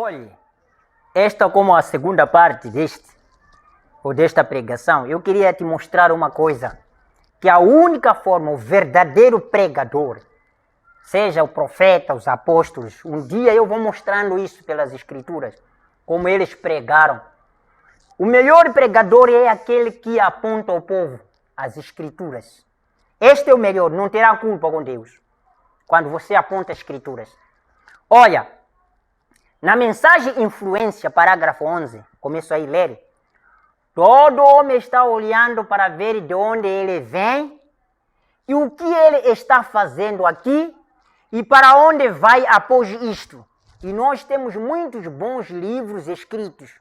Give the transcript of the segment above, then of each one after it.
Olhe, esta como a segunda parte desta pregação, eu queria te mostrar uma coisa, que a única forma, o verdadeiro pregador, seja o profeta, os apóstolos, um dia eu vou mostrando isso pelas escrituras, como eles pregaram. O melhor pregador é aquele que aponta ao povo as escrituras. Este é o melhor, não terá culpa com Deus, quando você aponta as escrituras. Olha, na mensagem Influência, parágrafo 11, começo aí a ler. Todo homem está olhando para ver de onde ele vem e o que ele está fazendo aqui e para onde vai após isto. E nós temos muitos bons livros escritos.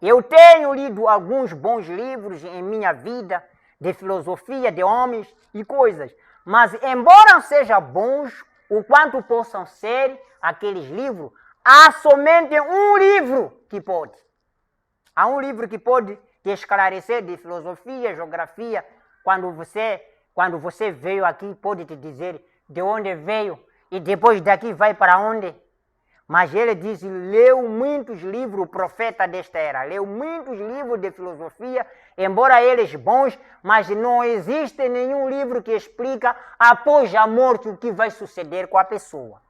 Eu tenho lido alguns bons livros em minha vida, de filosofia, de homens e coisas. Mas, embora sejam bons, o quanto possam ser aqueles livros, há somente um livro que pode. Há um livro que pode te esclarecer de filosofia, geografia. Quando você veio aqui, pode te dizer de onde veio e depois daqui vai para onde. Mas ele diz, leu muitos livros, o profeta desta era, leu muitos livros de filosofia, embora eles bons, mas não existe nenhum livro que explica após a morte o que vai suceder com a pessoa.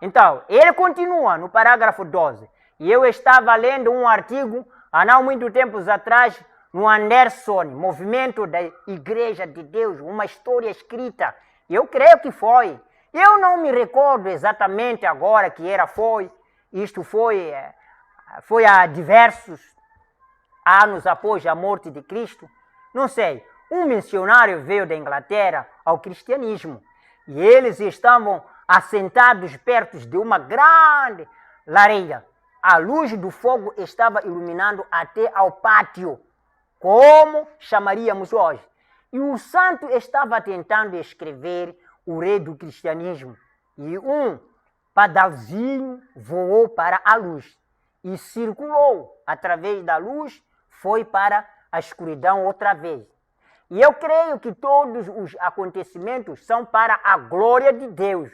Então, ele continua no parágrafo 12, e eu estava lendo um artigo, há não muito tempos atrás, no Anderson, Movimento da Igreja de Deus, uma história escrita, eu creio que foi. Eu não me recordo exatamente agora que isto foi há diversos anos após a morte de Cristo. Não sei, um missionário veio da Inglaterra ao cristianismo e eles estavam assentados perto de uma grande lareira. A luz do fogo estava iluminando até ao pátio, como chamaríamos hoje. E o santo estava tentando escrever o rei do cristianismo, e um padalzinho voou para a luz e circulou através da luz, foi para a escuridão outra vez. E eu creio que todos os acontecimentos são para a glória de Deus.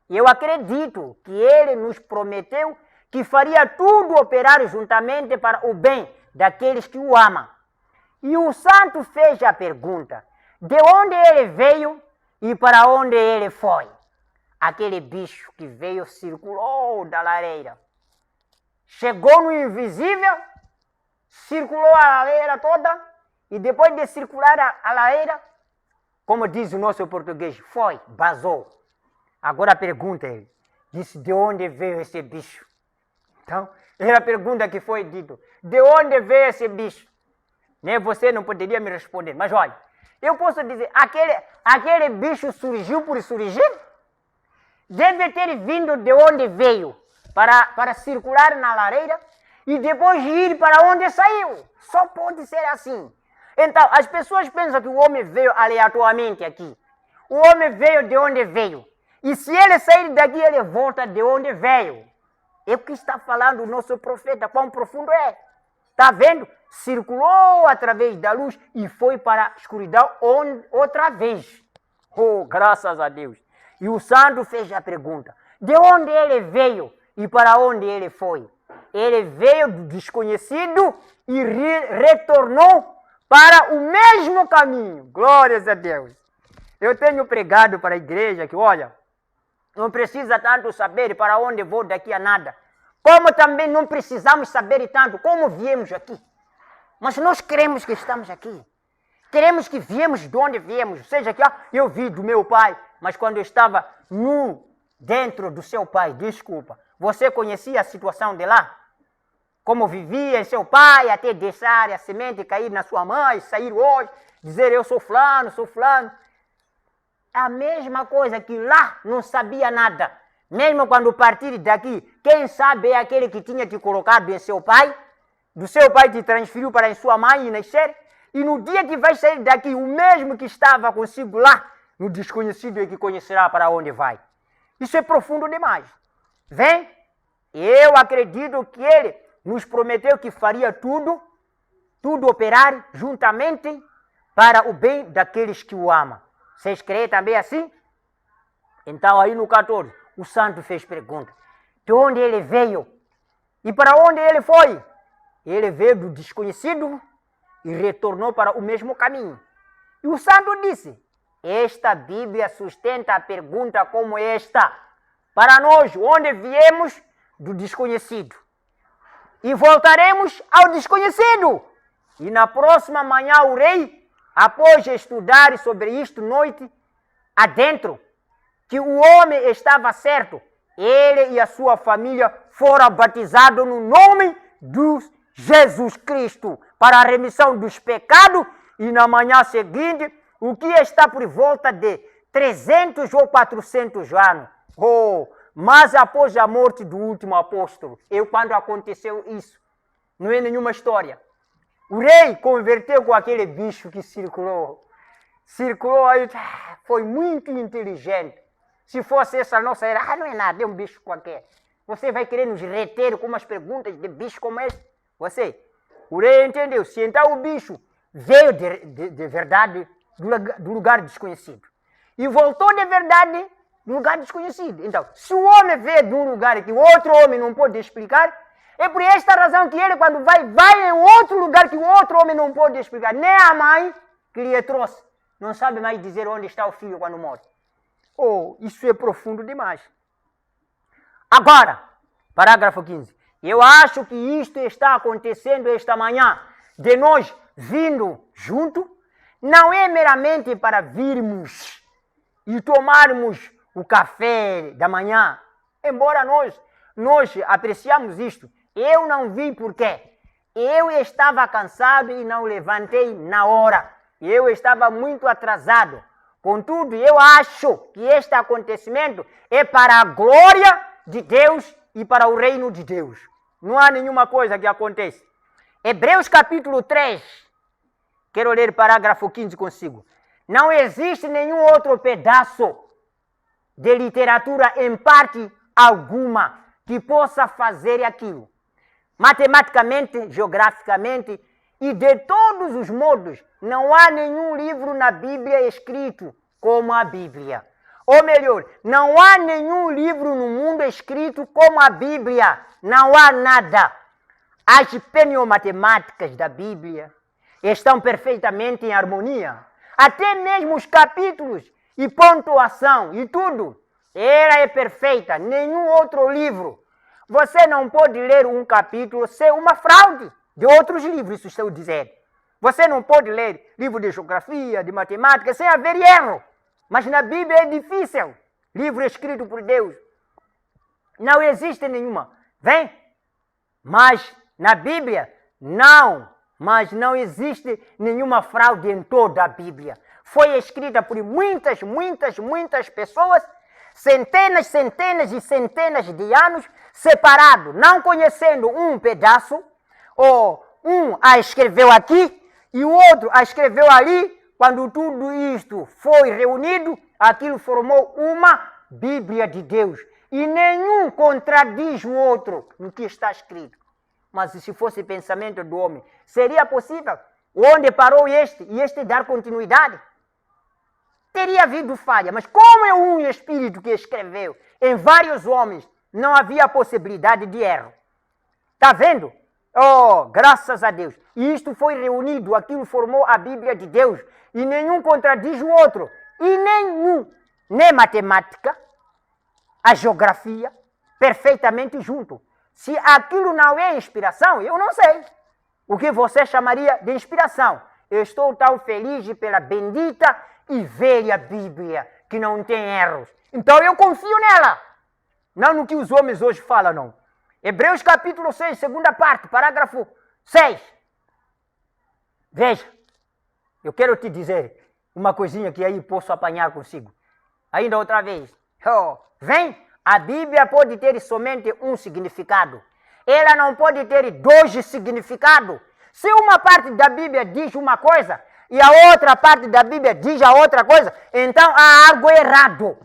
E eu acredito que Ele nos prometeu que faria tudo operar juntamente para o bem daqueles que o amam. E o santo fez a pergunta, de onde ele veio e para onde ele foi? Aquele bicho que veio, circulou da lareira. Chegou no invisível, circulou a lareira toda, e depois de circular a lareira, como diz o nosso português, foi, vazou. Agora a pergunta ele, disse, de onde veio esse bicho? Então, era a pergunta que foi dito, de onde veio esse bicho? Nem você não poderia me responder, mas olha, eu posso dizer, aquele bicho surgiu por surgir? Deve ter vindo de onde veio, para circular na lareira e depois ir para onde saiu. Só pode ser assim. Então, as pessoas pensam que o homem veio aleatoriamente aqui. O homem veio de onde veio. E se ele sair daqui, ele volta de onde veio. É o que está falando o nosso profeta, quão profundo é. Está vendo? Circulou através da luz e foi para a escuridão outra vez. Oh, graças a Deus. E o santo fez a pergunta, de onde ele veio e para onde ele foi? Ele veio do desconhecido e retornou para o mesmo caminho. Glórias a Deus. Eu tenho pregado para a igreja que, olha, não precisa tanto saber para onde vou daqui a nada. Como também não precisamos saber tanto como viemos aqui. Mas nós queremos que estamos aqui. Queremos que viemos de onde viemos. Ou seja, que eu vi do meu pai, mas quando eu estava dentro do seu pai, desculpa, você conhecia a situação de lá? Como vivia em seu pai, até deixar a semente cair na sua mãe, sair hoje, dizer eu sou fulano, sou fulano. A mesma coisa que lá não sabia nada. Mesmo quando partir daqui, quem sabe é aquele que tinha te colocado em seu pai, do seu pai te transferiu para a sua mãe e nascer, e no dia que vai sair daqui, o mesmo que estava consigo lá, no desconhecido é que conhecerá para onde vai. Isso é profundo demais. Vem, eu acredito que ele nos prometeu que faria tudo operar juntamente para o bem daqueles que o amam. Vocês creem também assim? Então aí no 14, o santo fez pergunta, de onde ele veio E para onde ele foi? Ele veio do desconhecido e retornou para o mesmo caminho. E o santo disse, esta Bíblia sustenta a pergunta como esta. Para nós, onde viemos do desconhecido. E voltaremos ao desconhecido. E na próxima manhã o rei, após estudar sobre isto noite adentro, que o homem estava certo, ele e a sua família foram batizados no nome de Jesus Cristo para a remissão dos pecados, e na manhã seguinte, o que está por volta de 300 ou 400 anos, mas após a morte do último apóstolo, quando aconteceu isso, não é nenhuma história. O rei converteu com aquele bicho que circulou aí, foi muito inteligente. Se fosse essa nossa era, não é nada, é um bicho qualquer. Você vai querer nos reter com umas perguntas de bicho como esse? O rei entendeu, se então o bicho veio de verdade do lugar desconhecido e voltou de verdade do lugar desconhecido. Então, se o homem veio de um lugar que o outro homem não pode explicar, é por esta razão que ele, quando vai em outro lugar que o outro homem não pode explicar. Nem a mãe que lhe trouxe não sabe mais dizer onde está o filho quando morre. Isso é profundo demais. Agora, parágrafo 15. Eu acho que isto está acontecendo esta manhã, de nós vindo junto, não é meramente para virmos e tomarmos o café da manhã, embora nós apreciamos isto. Eu não vim porque eu estava cansado e não levantei na hora. Eu estava muito atrasado. Contudo, eu acho que este acontecimento é para a glória de Deus e para o reino de Deus. Não há nenhuma coisa que acontece. Hebreus capítulo 3, quero ler parágrafo 15 consigo. Não existe nenhum outro pedaço de literatura em parte alguma que possa fazer aquilo. Matematicamente, geograficamente e de todos os modos, não há nenhum livro na Bíblia escrito como a Bíblia. Ou melhor, não há nenhum livro no mundo escrito como a Bíblia. Não há nada. As pneumatemáticas da Bíblia estão perfeitamente em harmonia. Até mesmo os capítulos e pontuação e tudo. Ela é perfeita. Nenhum outro livro. Você não pode ler um capítulo ser uma fraude de outros livros, isso estou dizendo. Você não pode ler livro de geografia, de matemática, sem haver erro. Mas na Bíblia é difícil. Livro escrito por Deus. Não existe nenhuma. Vem? Mas na Bíblia, mas não existe nenhuma fraude em toda a Bíblia. Foi escrita por muitas pessoas, centenas e centenas de anos, separado, não conhecendo um pedaço, ou um a escreveu aqui e o outro a escreveu ali. Quando tudo isto foi reunido, aquilo formou uma Bíblia de Deus. E nenhum contradiz o outro no que está escrito. Mas se fosse pensamento do homem, seria possível? Onde parou este dar continuidade? Teria havido falha, mas como é um espírito que escreveu em vários homens, não havia possibilidade de erro. Está vendo? Graças a Deus. E isto foi reunido, aquilo formou a Bíblia de Deus. E nenhum contradiz o outro. E nem matemática, a geografia, perfeitamente junto. Se aquilo não é inspiração, eu não sei o que você chamaria de inspiração. Eu estou tão feliz pela bendita e velha Bíblia, que não tem erros. Então eu confio nela. Não no que os homens hoje falam, não. Hebreus capítulo 6, segunda parte, parágrafo 6. Veja, eu quero te dizer uma coisinha que aí posso apanhar consigo. Ainda outra vez. Vem, a Bíblia pode ter somente um significado. Ela não pode ter dois significados. Se uma parte da Bíblia diz uma coisa e a outra parte da Bíblia diz a outra coisa, então há algo errado.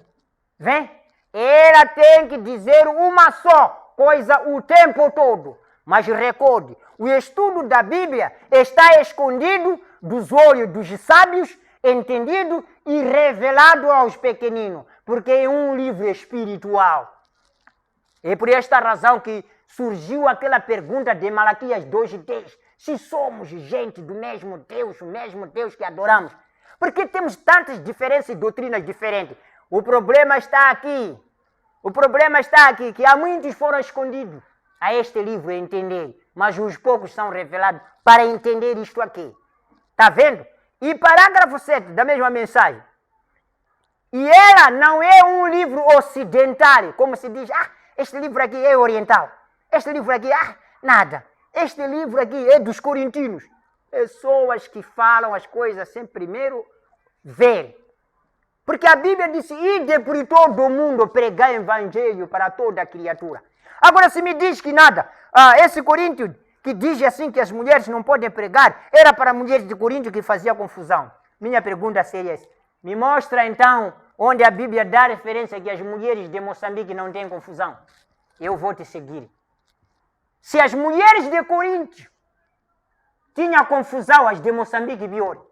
Vem? Ela tem que dizer uma só coisa o tempo todo. Mas recorde, o estudo da Bíblia está escondido dos olhos dos sábios, entendido e revelado aos pequeninos, porque é um livro espiritual. É por esta razão que surgiu aquela pergunta de Malaquias 2:10. Se somos gente do mesmo Deus, o mesmo Deus que adoramos, por que temos tantas diferenças e doutrinas diferentes? O problema está aqui. O problema está aqui, que há muitos foram escondidos a este livro entender, mas uns poucos são revelados para entender isto aqui. Está vendo? E parágrafo 7 da mesma mensagem. E ela não é um livro ocidental, como se diz, este livro aqui é oriental. Este livro aqui, nada. Este livro aqui é dos corintinos. Pessoas que falam as coisas sem primeiro ver. Porque a Bíblia disse, ide por todo o mundo pregar evangelho para toda a criatura. Agora, se me diz que nada, esse Coríntio que diz assim que as mulheres não podem pregar, era para mulheres de Coríntio que fazia confusão. Minha pergunta seria essa. Me mostra então onde a Bíblia dá referência que as mulheres de Moçambique não têm confusão. Eu vou te seguir. Se as mulheres de Coríntio tinham confusão, as de Moçambique pior.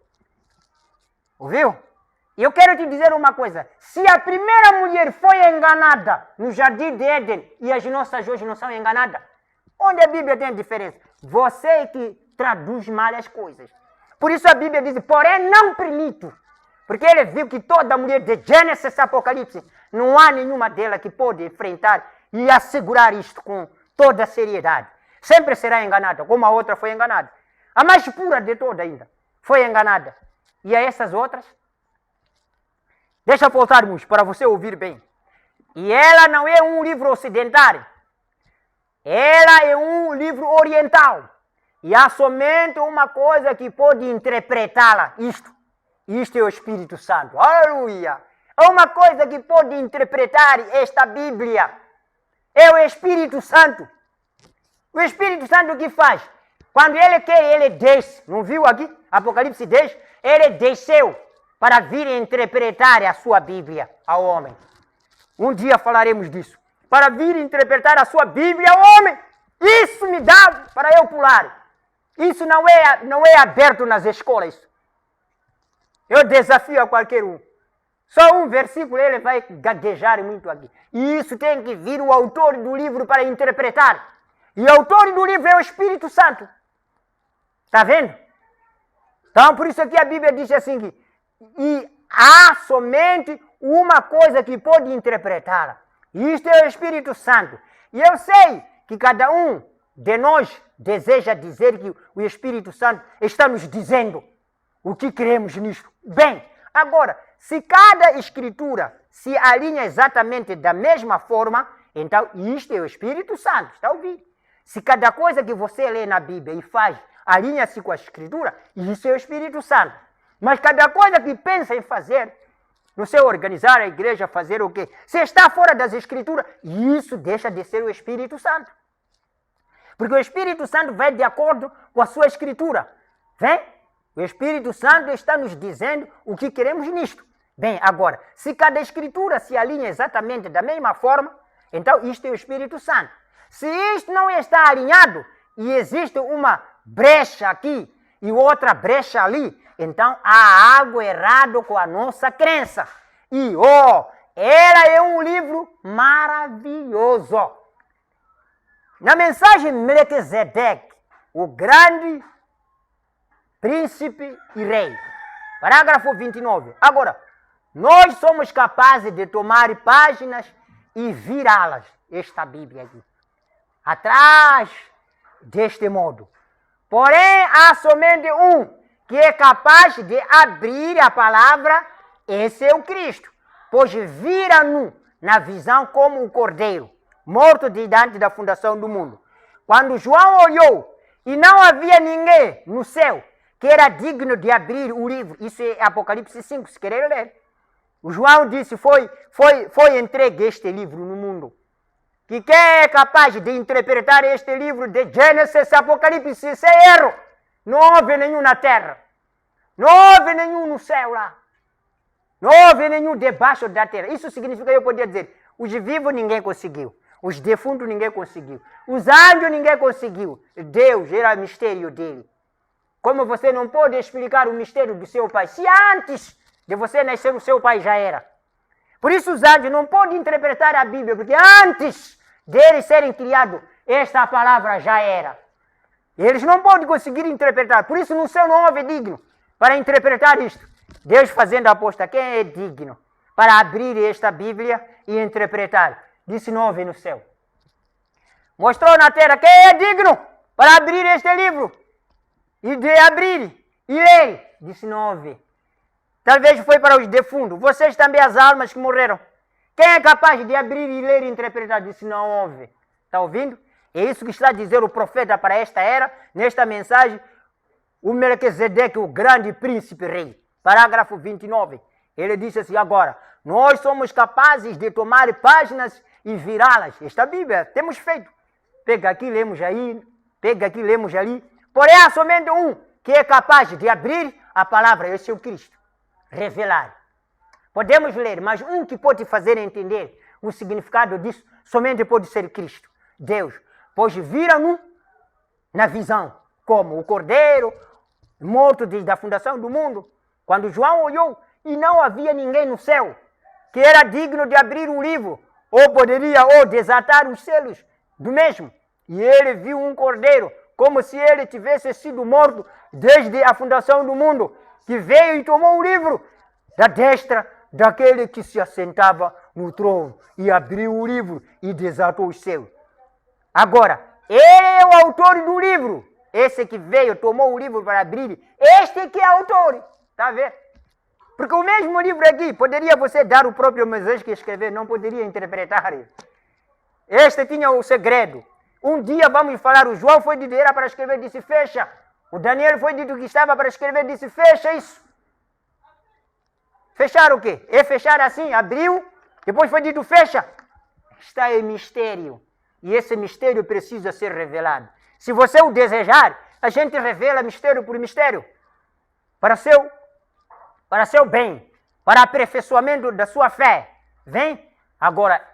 Ouviu? E eu quero te dizer uma coisa. Se a primeira mulher foi enganada no Jardim de Éden e as nossas hoje não são enganadas, onde a Bíblia tem diferença? Você é que traduz mal as coisas. Por isso a Bíblia diz, porém não permito. Porque ele viu que toda mulher de Gênesis Apocalipse, não há nenhuma delas que pode enfrentar e assegurar isto com toda a seriedade. Sempre será enganada, como a outra foi enganada. A mais pura de todas ainda foi enganada. E a essas outras? Deixa voltarmos para você ouvir bem. E ela não é um livro ocidental. Ela é um livro oriental. E há somente uma coisa que pode interpretá-la. Isto é o Espírito Santo. Aleluia! É uma coisa que pode interpretar esta Bíblia. É o Espírito Santo. O Espírito Santo o que faz? Quando ele quer, ele desce. Não viu aqui? Apocalipse 10. Ele desceu para vir interpretar a sua Bíblia ao homem. Um dia falaremos disso. Para vir interpretar a sua Bíblia ao homem. Isso me dá para eu pular. Isso não é aberto nas escolas. Eu desafio a qualquer um. Só um versículo ele vai gaguejar muito aqui. E isso tem que vir o autor do livro para interpretar. E o autor do livro é o Espírito Santo. Está vendo? Então, por isso aqui a Bíblia diz assim que e há somente uma coisa que pode interpretá-la. Isto é o Espírito Santo. E eu sei que cada um de nós deseja dizer que o Espírito Santo está nos dizendo o que queremos nisto. Bem, agora, se cada escritura se alinha exatamente da mesma forma, então isto é o Espírito Santo. Está ouvindo? Se cada coisa que você lê na Bíblia e faz alinha-se com a escritura, isso é o Espírito Santo. Mas cada coisa que pensa em fazer, no seu organizar a igreja, fazer o quê? Se está fora das escrituras, isso deixa de ser o Espírito Santo. Porque o Espírito Santo vai de acordo com a sua escritura. Vem? O Espírito Santo está nos dizendo o que queremos nisto. Bem, agora, se cada escritura se alinha exatamente da mesma forma, então isto é o Espírito Santo. Se isto não está alinhado e existe uma brecha aqui e outra brecha ali, então há algo errado com a nossa crença. E, ela é um livro maravilhoso. Na mensagem Melquisedeque, o grande príncipe e rei, parágrafo 29. Agora, nós somos capazes de tomar páginas e virá-las, esta Bíblia aqui, atrás deste modo. Porém, há somente um que é capaz de abrir a palavra, esse é o Cristo. Pois vira-no na visão como um cordeiro, morto diante da fundação do mundo. Quando João olhou e não havia ninguém no céu que era digno de abrir o livro, isso é Apocalipse 5, se querer ler. O João disse, foi entregue este livro no mundo. Que quem é capaz de interpretar este livro de Gênesis Apocalipse sem erro? Não houve nenhum na terra. Não houve nenhum no céu lá. Não houve nenhum debaixo da terra. Isso significa, eu poderia dizer, os vivos ninguém conseguiu. Os defuntos ninguém conseguiu. Os anjos ninguém conseguiu. Deus era o mistério dele. Como você não pode explicar o mistério do seu pai, se antes de você nascer o seu pai já era. Por isso os anjos não podem interpretar a Bíblia, porque antes deles serem criados, esta palavra já era. Eles não podem conseguir interpretar, por isso no céu não houve digno para interpretar isto. Deus fazendo a aposta, quem é digno para abrir esta Bíblia e interpretar? Disse não houve no céu. Mostrou na terra, quem é digno para abrir este livro? E de abrir e ler? Disse não houve. Talvez foi para os defuntos, vocês também as almas que morreram. Quem é capaz de abrir e ler e interpretar? Disse não houve. Está ouvindo? É isso que está a dizer o profeta para esta era, nesta mensagem, o Melquisedeque, o grande príncipe rei. Parágrafo 29. Ele disse assim, agora, nós somos capazes de tomar páginas e virá-las. Esta Bíblia temos feito. Pega aqui, lemos aí, pega aqui, lemos ali. Porém, há somente um que é capaz de abrir a palavra, esse é o Cristo. Revelar. Podemos ler, mas um que pode fazer entender o significado disso, somente pode ser Cristo, Deus. Pois viram-no na visão, como o Cordeiro, morto desde a fundação do mundo. Quando João olhou e não havia ninguém no céu que era digno de abrir um livro, ou poderia desatar os selos do mesmo. E ele viu um cordeiro, como se ele tivesse sido morto desde a fundação do mundo, que veio e tomou o livro da destra daquele que se assentava no trono, e abriu o livro e desatou os selos. Agora, ele é o autor do livro. Esse que veio, tomou o livro para abrir, este que é o autor. Está a ver? Porque o mesmo livro aqui, poderia você dar o próprio Moisés que escrever, não poderia interpretar. Este tinha o segredo. Um dia vamos falar, o João foi dito era para escrever, disse fecha. O Daniel foi dito que estava para escrever, disse fecha isso. Fechar o quê? É fechar assim, abriu, depois foi dito fecha. Está em mistério. E esse mistério precisa ser revelado. Se você o desejar, a gente revela mistério por mistério. Para seu bem, para aperfeiçoamento da sua fé. Vem? Agora,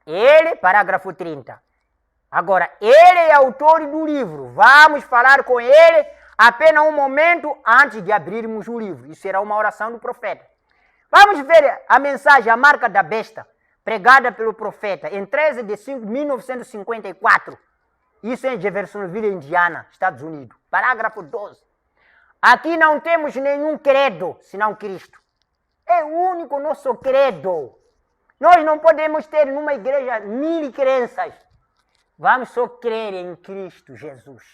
ele, parágrafo 30. Agora, ele é autor do livro. Vamos falar com ele apenas um momento antes de abrirmos o livro. Isso será uma oração do profeta. Vamos ver a mensagem, a marca da besta, pregada pelo profeta em 13 de 5 de 1954. Isso em Jeffersonville, Indiana, Estados Unidos. Parágrafo 12. Aqui não temos nenhum credo, senão Cristo. É o único nosso credo. Nós não podemos ter numa igreja 1000 crenças. Vamos só crer em Cristo Jesus.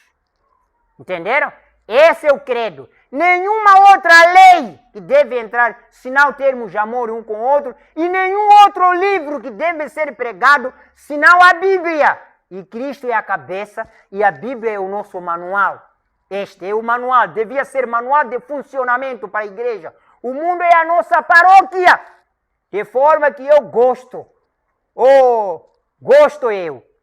Entenderam? Esse é o credo. Nenhuma outra lei que deve entrar, se não termos amor um com o outro, e nenhum outro livro que deve ser pregado, senão a Bíblia. E Cristo é a cabeça e a Bíblia é o nosso manual. Este é o manual, devia ser manual de funcionamento para a igreja. O mundo é a nossa paróquia, de forma que eu gosto.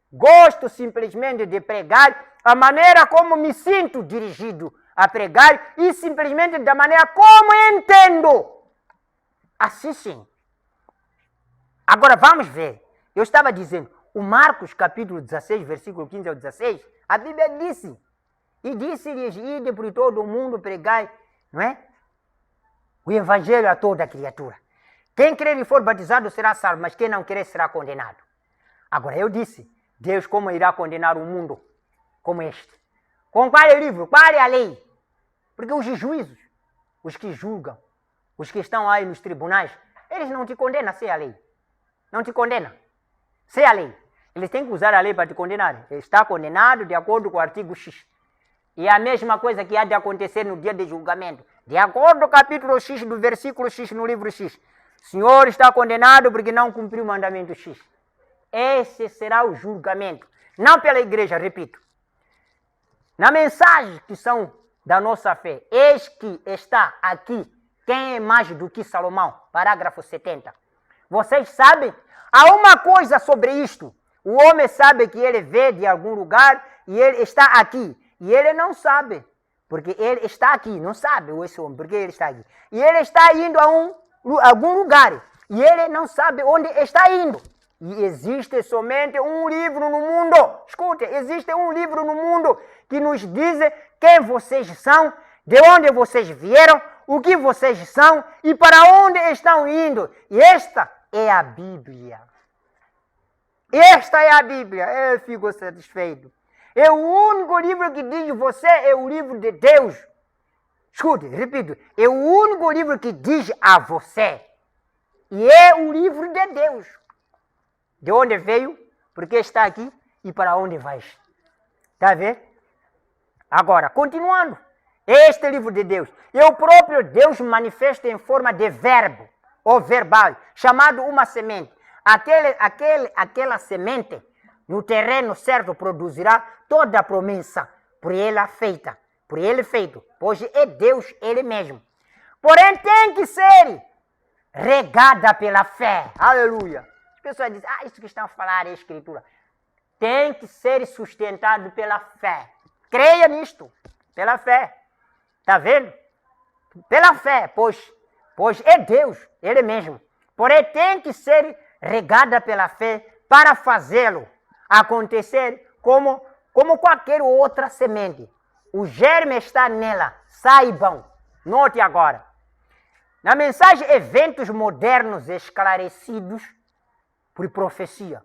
Gosto simplesmente de pregar a maneira como me sinto dirigido a pregar e simplesmente da maneira como entendo. Assim sim. Agora vamos ver. Eu estava dizendo, o Marcos capítulo 16, versículo 15 ao 16, a Bíblia disse, e disse-lhes, ide por todo o mundo pregai, não é? O evangelho a toda criatura. Quem crer e for batizado será salvo, mas quem não crer será condenado. Agora eu disse, Deus como irá condenar um mundo como este? Com qual é o livro? Qual é a lei? Porque os juízes, os que julgam, os que estão aí nos tribunais, eles não te condenam sem a lei. Não te condenam sem a lei. Eles têm que usar a lei para te condenar. Ele está condenado de acordo com o artigo X. E a mesma coisa que há de acontecer no dia de julgamento. De acordo com o capítulo X do versículo X no livro X. O Senhor está condenado porque não cumpriu o mandamento X. Esse será o julgamento. Não pela igreja, repito. Na mensagem que são da nossa fé. Eis que está aqui quem é mais do que Salomão. Parágrafo 70. Vocês sabem? Há uma coisa sobre isto. O homem sabe que ele vê de algum lugar e ele está aqui. E ele não sabe, porque ele está aqui, não sabe esse homem, porque ele está aqui. E ele está indo a algum lugar, e ele não sabe onde está indo. E existe somente um livro no mundo, escute, existe um livro no mundo que nos diz quem vocês são, de onde vocês vieram, o que vocês são e para onde estão indo. E esta é a Bíblia. Esta é a Bíblia. Eu fico satisfeito. É o único livro que diz você é o livro de Deus. Escute, repito. É o único livro que diz a você. E é o livro de Deus. De onde veio, porque está aqui e para onde vai. Está a ver? Agora, continuando. Este livro de Deus. E o próprio Deus manifesta em forma de verbo, ou verbal, chamado uma semente. Aquela semente, no terreno certo, produzirá toda a promessa por ela feita. Por ele feito. Pois é Deus ele mesmo. Porém, tem que ser regada pela fé. Aleluia. As pessoas dizem, isso que estão a falar é escritura. Tem que ser sustentado pela fé. Creia nisto. Pela fé. Está vendo? Pela fé, pois é Deus, ele mesmo. Porém, tem que ser regada pela fé para fazê-lo acontecer como qualquer outra semente. O germe está nela, saibam. Note agora. Na mensagem, eventos modernos esclarecidos por profecia.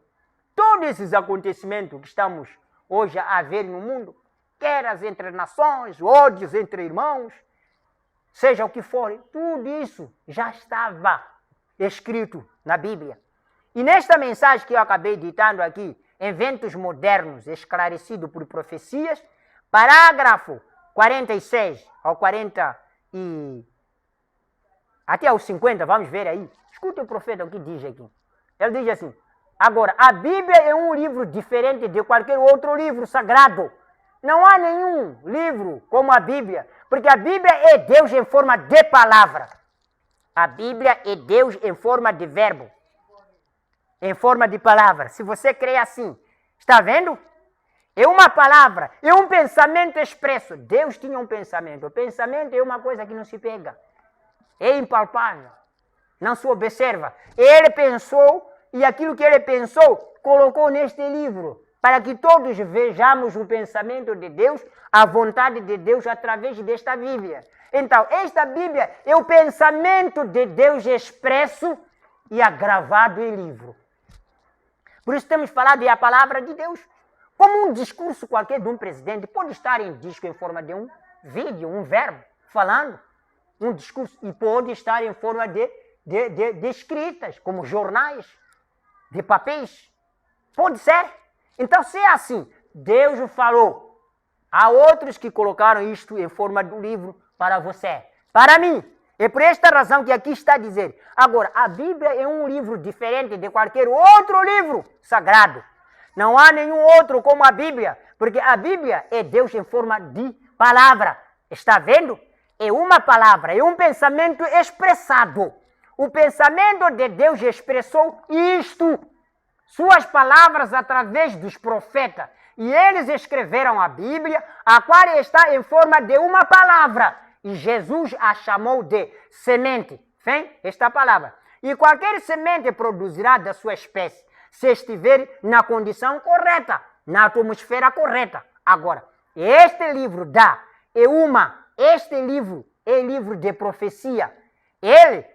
Todos esses acontecimentos que estamos hoje a ver no mundo, guerras entre nações, ódios entre irmãos, seja o que for, tudo isso já estava escrito na Bíblia. E nesta mensagem que eu acabei ditando aqui, eventos modernos esclarecidos por profecias, parágrafo 46 ao 40 e até aos 50, vamos ver aí. Escute o profeta o que diz aqui. Ele diz assim, agora, a Bíblia é um livro diferente de qualquer outro livro sagrado. Não há nenhum livro como a Bíblia, porque a Bíblia é Deus em forma de palavra. A Bíblia é Deus em forma de verbo, em forma de palavra. Se você crê assim, está vendo? É uma palavra, é um pensamento expresso. Deus tinha um pensamento. O pensamento é uma coisa que não se pega. É impalpável. Não se observa. Ele pensou e aquilo que ele pensou colocou neste livro. Para que todos vejamos o pensamento de Deus, a vontade de Deus através desta Bíblia. Então, esta Bíblia é o pensamento de Deus expresso e agravado em livro. Por isso temos falado a palavra de Deus. Como um discurso qualquer de um presidente pode estar em disco em forma de um vídeo, um verbo, falando, um discurso, e pode estar em forma de escritas, como jornais, de papéis. Pode ser. Então, se é assim, Deus falou. Há outros que colocaram isto em forma de livro para você. Para mim, é por esta razão que aqui está a dizer. Agora, a Bíblia é um livro diferente de qualquer outro livro sagrado. Não há nenhum outro como a Bíblia, porque a Bíblia é Deus em forma de palavra. Está vendo? É uma palavra, é um pensamento expressado. O pensamento de Deus expressou isto. Suas palavras através dos profetas. E eles escreveram a Bíblia, a qual está em forma de uma palavra. E Jesus a chamou de semente. Vem? Esta palavra. E qualquer semente produzirá da sua espécie, se estiver na condição correta, na atmosfera correta. Agora, este livro este livro é livro de profecia. Ele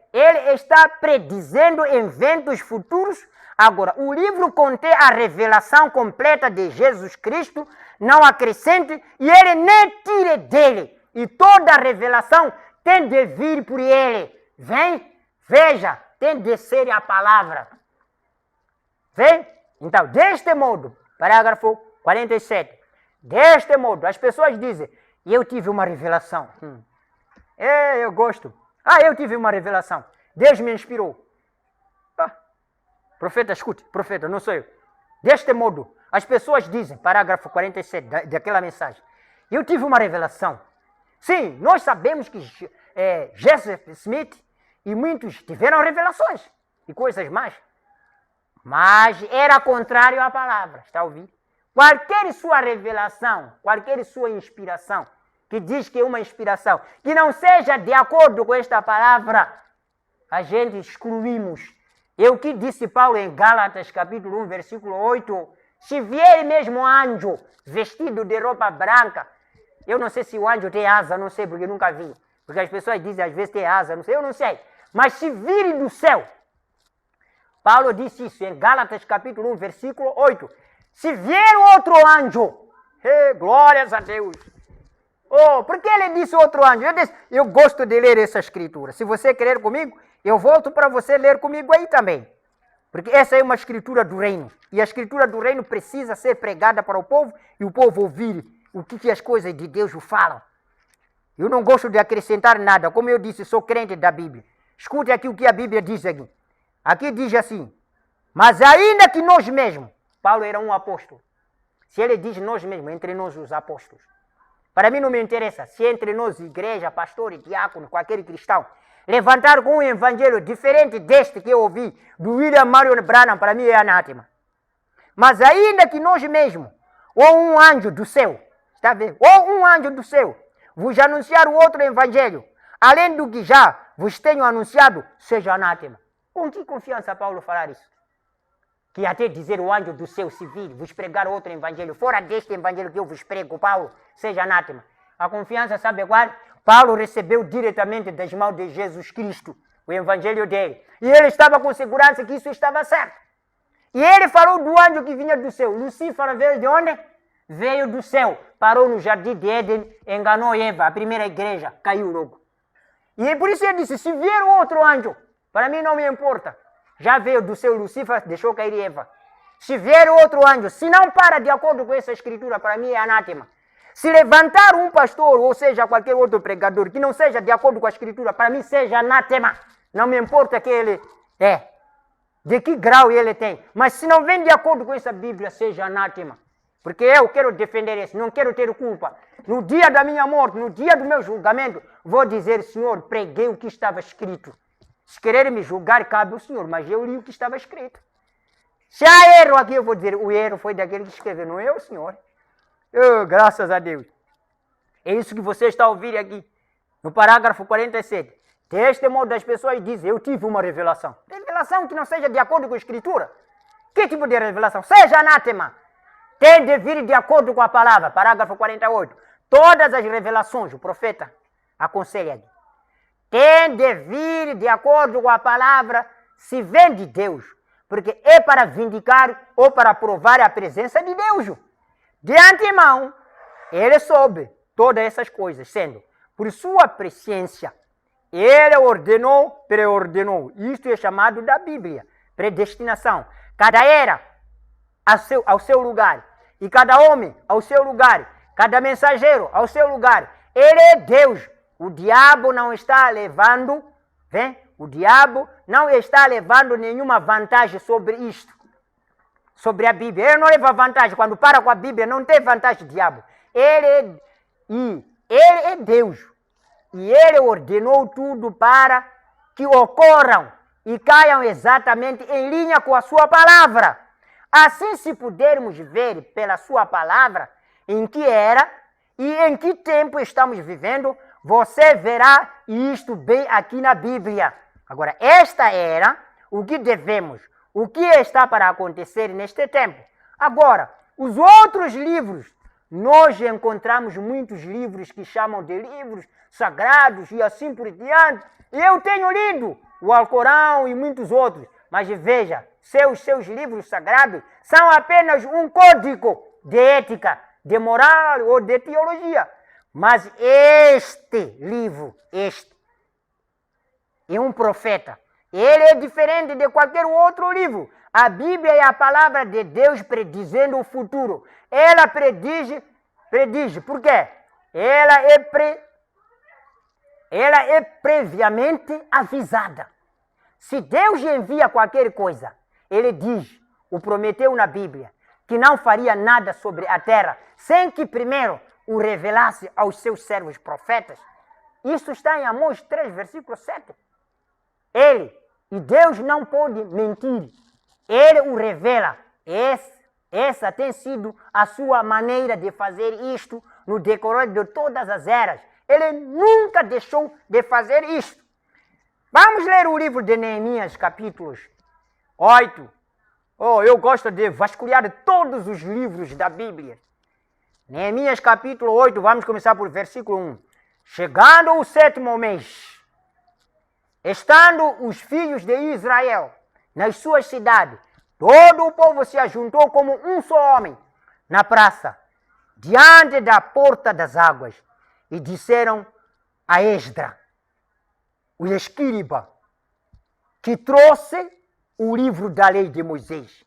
está predizendo eventos futuros. Agora, o livro contém a revelação completa de Jesus Cristo, não acrescente, e ele nem tire dele. E toda a revelação tem de vir por ele. Vem, veja, tem de ser a palavra. Vem? Então, deste modo, parágrafo 47. Deste modo, as pessoas dizem, eu tive uma revelação. Eu gosto. Eu tive uma revelação. Deus me inspirou. Profeta, escute, profeta, não sou eu. Deste modo, as pessoas dizem, parágrafo 47 daquela mensagem, eu tive uma revelação. Sim, nós sabemos que Joseph Smith e muitos tiveram revelações e coisas mais. Mas era contrário à palavra, está ouvindo? Qualquer sua revelação, qualquer sua inspiração, que diz que é uma inspiração, que não seja de acordo com esta palavra, a gente excluímos. É o que disse Paulo em Gálatas, capítulo 1, versículo 8. Se vier mesmo anjo vestido de roupa branca, eu não sei se o anjo tem asa, não sei, porque nunca vi. Porque as pessoas dizem, às vezes tem asa, não sei, eu não sei. Mas se vir do céu, Paulo disse isso em Gálatas capítulo 1, versículo 8. Se vier outro anjo, glórias a Deus. Oh, por que ele disse outro anjo? Eu gosto de ler essa escritura. Se você querer comigo, eu volto para você ler comigo aí também. Porque essa é uma escritura do reino. E a escritura do reino precisa ser pregada para o povo e o povo ouvir o que as coisas de Deus falam. Eu não gosto de acrescentar nada. Como eu disse, sou crente da Bíblia. Escute aqui o que a Bíblia diz aqui. Aqui diz assim: mas ainda que nós mesmos, Paulo era um apóstolo. Se ele diz nós mesmos, entre nós os apóstolos, para mim não me interessa se entre nós, igreja, pastor e diácono, qualquer cristão, levantar com um evangelho diferente deste que eu ouvi, do William Marion Branham, para mim é anátema. Mas ainda que nós mesmos, ou um anjo do céu, está vendo? Ou um anjo do céu, vos anunciar o outro evangelho, além do que já vos tenho anunciado, seja anátema. Com que confiança Paulo falar isso? Que até dizer o anjo do céu se vir, vos pregar outro evangelho, fora deste evangelho que eu vos prego, Paulo, seja anátema. A confiança, sabe qual? Paulo recebeu diretamente das mãos de Jesus Cristo o evangelho dele. E ele estava com segurança que isso estava certo. E ele falou do anjo que vinha do céu. Lucífero veio de onde? Veio do céu. Parou no jardim de Éden, enganou Eva, a primeira igreja, caiu logo. E por isso ele disse, se vier outro anjo, para mim não me importa. Já veio do céu Lucífero, deixou cair Eva. Se vier outro anjo, se não para de acordo com essa escritura, para mim é anátema. Se levantar um pastor, ou seja, qualquer outro pregador, que não seja de acordo com a escritura, para mim seja anátema. Não me importa que ele é, de que grau ele tem. Mas se não vem de acordo com essa Bíblia, seja anátema. Porque eu quero defender isso, não quero ter culpa. No dia da minha morte, no dia do meu julgamento, vou dizer, Senhor, preguei o que estava escrito. Se querer me julgar, cabe ao Senhor, mas eu li o que estava escrito. Se há erro aqui, eu vou dizer, o erro foi daquele que escreveu, não é o Senhor. Graças a Deus. É isso que você está a ouvir aqui, no parágrafo 47. Deste modo as pessoas dizem, eu tive uma revelação. Revelação que não seja de acordo com a escritura. Que tipo de revelação? Seja anátema. Tem de vir de acordo com a palavra. Parágrafo 48. Todas as revelações, o profeta aconselha. Tem de vir de acordo com a palavra, se vem de Deus. Porque é para vindicar ou para provar a presença de Deus. De antemão, ele soube todas essas coisas, sendo, por sua presciência, ele ordenou, preordenou. Isto é chamado da Bíblia, predestinação. Cada era ao seu lugar, e cada homem ao seu lugar, cada mensageiro ao seu lugar. Ele é Deus. O diabo não está levando, o diabo não está levando nenhuma vantagem sobre isto. Sobre a Bíblia. Ele não leva vantagem. Quando para com a Bíblia, não tem vantagem, diabo. Ele é Deus. E ele ordenou tudo para que ocorram e caiam exatamente em linha com a sua palavra. Assim, se pudermos ver pela sua palavra em que era e em que tempo estamos vivendo, você verá isto bem aqui na Bíblia. Agora, esta era o que devemos, o que está para acontecer neste tempo. Agora, os outros livros, nós encontramos muitos livros que chamam de livros sagrados e assim por diante. Eu tenho lido o Alcorão e muitos outros, mas veja, seus livros sagrados são apenas um código de ética, de moral ou de teologia. Mas este livro, é um profeta. Ele é diferente de qualquer outro livro. A Bíblia é a palavra de Deus predizendo o futuro. Ela prediz, por quê? Ela é previamente avisada. Se Deus envia qualquer coisa, ele diz, o prometeu na Bíblia, que não faria nada sobre a terra, sem que primeiro o revelasse aos seus servos profetas. Isso está em Amós 3, versículo 7. E Deus não pode mentir. Ele o revela. Essa tem sido a sua maneira de fazer isto no decorrer de todas as eras. Ele nunca deixou de fazer isto. Vamos ler o livro de Neemias, capítulos 8. Eu gosto de vasculhar todos os livros da Bíblia. Neemias, capítulo 8, vamos começar por versículo 1. Chegando o 7º mês, estando os filhos de Israel nas suas cidades, todo o povo se ajuntou como um só homem na praça, diante da porta das águas, e disseram a Esdra, o escriba, que trouxe o livro da lei de Moisés,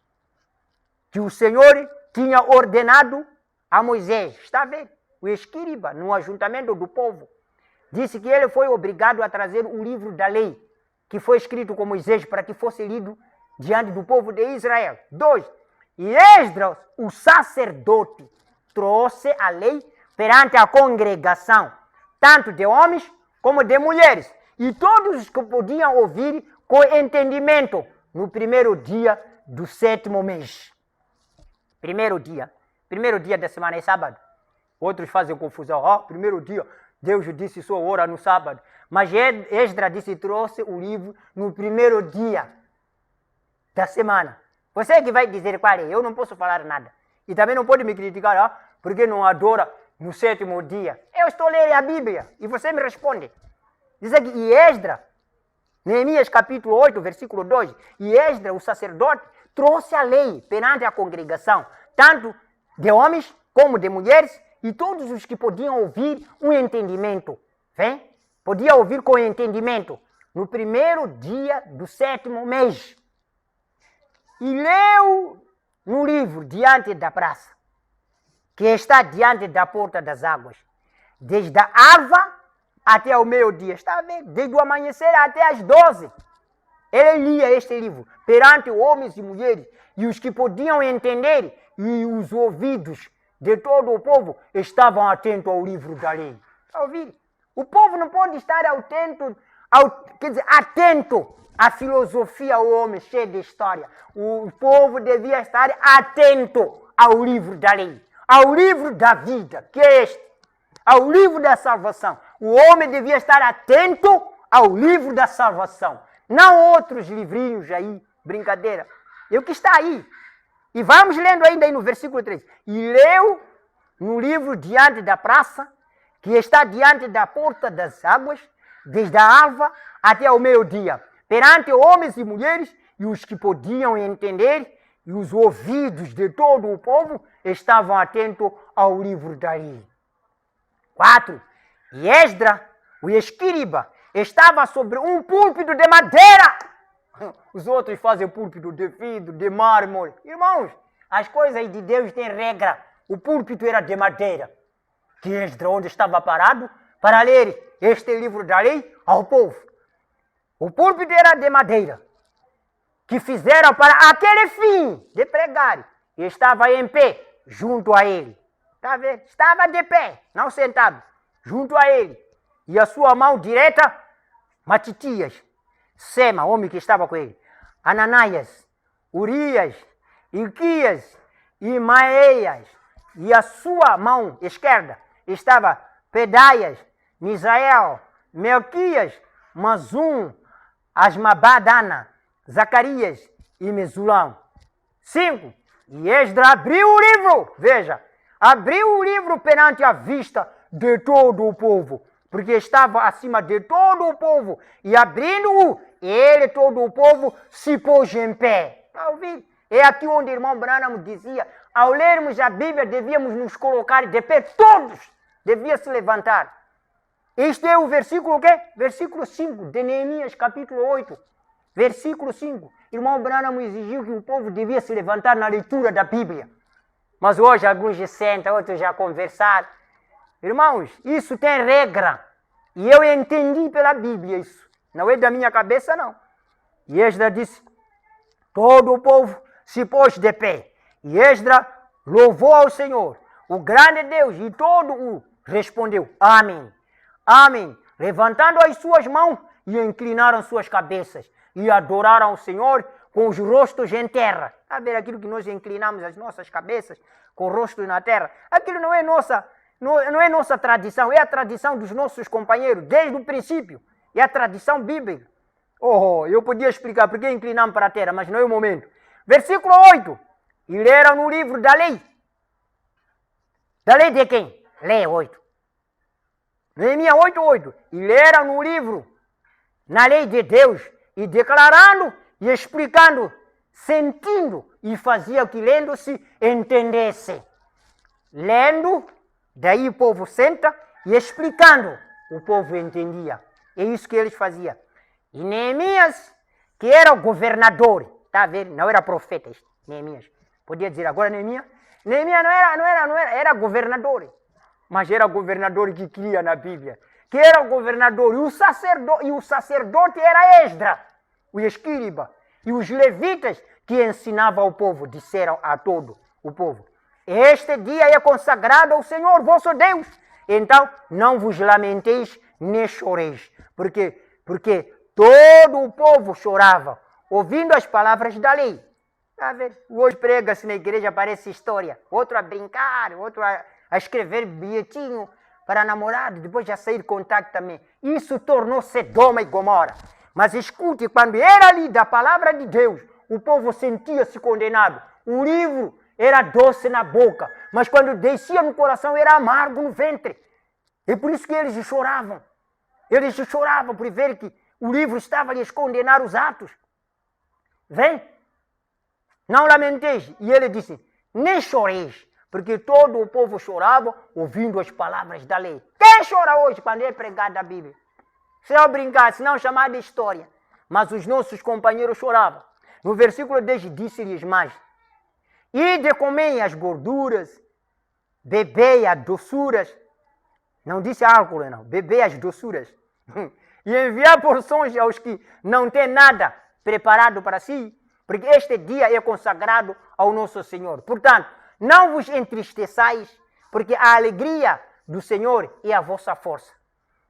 que o Senhor tinha ordenado a Moisés. Está vendo? O escriba, no ajuntamento do povo, disse que ele foi obrigado a trazer o livro da lei, que foi escrito com Moisés, para que fosse lido diante do povo de Israel. 2. E Esdras, o sacerdote, trouxe a lei perante a congregação, tanto de homens como de mulheres, e todos os que podiam ouvir com entendimento, no primeiro dia do 7º mês. Primeiro dia da semana é sábado. Outros fazem confusão. Primeiro dia, Deus disse só ora no sábado. Mas Esdras disse trouxe o livro no primeiro dia da semana. Você que vai dizer qual é, eu não posso falar nada. E também não pode me criticar, porque não adora no 7º dia. Eu estou lendo a Bíblia e você me responde. Diz aqui, e Esdras, Neemias capítulo 8, versículo 2, e Esdras, o sacerdote, trouxe a lei perante a congregação, tanto de homens como de mulheres, e todos os que podiam ouvir um entendimento. Vem? Podia ouvir com entendimento. No primeiro dia do 7º mês. E leu no livro diante da praça, que está diante da porta das águas, desde a alva até o meio-dia. Está vendo? Desde o amanhecer até as 12. Ele lia este livro perante homens e mulheres, e os que podiam entender, e os ouvidos de todo o povo estavam atentos ao livro da lei. Está ouvindo? O povo não pode estar atento à filosofia ao homem cheio de história. O povo devia estar atento ao livro da lei, ao livro da vida, que é este, ao livro da salvação. O homem devia estar atento ao livro da salvação, não outros livrinhos aí, brincadeira. É o que está aí. E vamos lendo ainda aí no versículo 3. E leu no livro diante da praça, que está diante da porta das águas, desde a alva até o meio-dia, perante homens e mulheres, e os que podiam entender, e os ouvidos de todo o povo estavam atentos ao livro da lei. 4. E Esdras, o escriba, estava sobre um púlpito de madeira. Os outros fazem púlpito de vidro, de mármore. Irmãos, as coisas de Deus têm regra. O púlpito era de madeira. Que Esdras, onde estava parado, para ler este livro da lei ao povo. O púlpito era de madeira, que fizeram para aquele fim de pregar. E estava em pé, junto a ele. Está vendo? Estava de pé, não sentado, junto a ele. E a sua mão direita, Matitias, Sema, homem que estava com ele, Ananias, Urias, Ilquias e Maeias. E a sua mão esquerda estava Pedaias, Misael, Melquias, Mazum, Asmabadana, Zacarias e Mesulão. 5. E Esdras abriu o livro, veja, abriu o livro perante a vista de todo o povo, porque estava acima de todo o povo, e abrindo-o, ele, todo o povo, se pôs em pé. Está ouvindo? É aqui onde o irmão Branham dizia, ao lermos a Bíblia, devíamos nos colocar de pé, todos deviam se levantar. Este é o versículo o quê? Versículo 5 de Neemias, capítulo 8. Versículo 5. Irmão Branham exigiu que o povo devia se levantar na leitura da Bíblia. Mas hoje alguns já sentam, outros já conversaram. Irmãos, isso tem regra. E eu entendi pela Bíblia isso. Não é da minha cabeça, não. E Esdras disse, todo o povo se pôs de pé. E Esdras louvou ao Senhor, o grande Deus, e todo o respondeu, amém. Amém. Levantando as suas mãos e inclinaram suas cabeças e adoraram o Senhor com os rostos em terra. Está a ver aquilo que nós inclinamos as nossas cabeças com o rosto na terra? Aquilo não é nossa tradição, é a tradição dos nossos companheiros, desde o princípio. É a tradição bíblica. Eu podia explicar por que inclinamos para a terra, mas não é o momento. Versículo 8. E leram no livro da lei. Da lei de quem? Lei 8. Neemias 8:8. E leram no livro, na lei de Deus, e declarando e explicando, sentindo, e fazia que lendo se entendesse. Lendo, daí o povo senta e explicando, o povo entendia. É isso que eles faziam. E Neemias, que era o governador, tá vendo? Não era profeta, Neemias. Podia dizer agora Neemias. Neemias era governador, mas era governador que cria na Bíblia. Que era o governador, e o sacerdote era Esdra, o escriba. E os levitas que ensinavam ao povo, disseram a todo o povo: este dia é consagrado ao Senhor vosso Deus. Então, não vos lamenteis nem choreis. Porque todo o povo chorava, ouvindo as palavras da lei. Tá vendo? Hoje prega-se na igreja, aparece história. Outro a brincar, outro a escrever bilhetinho para namorado, depois já sair contato também. Isso tornou Sodoma e Gomorra. Mas escute, quando era lida a palavra de Deus, o povo sentia-se condenado. O livro era doce na boca, mas quando descia no coração era amargo no ventre. É por isso que eles choravam. Eles choravam por ver que o livro estava a lhes condenar os atos. Vem? Não lamenteis. E ele disse: nem choreis, porque todo o povo chorava ouvindo as palavras da lei. Quem chora hoje quando é pregada a Bíblia? Se não brincar, se não chamar de história. Mas os nossos companheiros choravam. No versículo 10 disse-lhes mais: ide comei as gorduras, bebei as doçuras. Não disse álcool, não. Bebei as doçuras. E enviar porções aos que não têm nada preparado para si, porque este dia é consagrado ao nosso Senhor. Portanto, não vos entristeçais, porque a alegria do Senhor é a vossa força.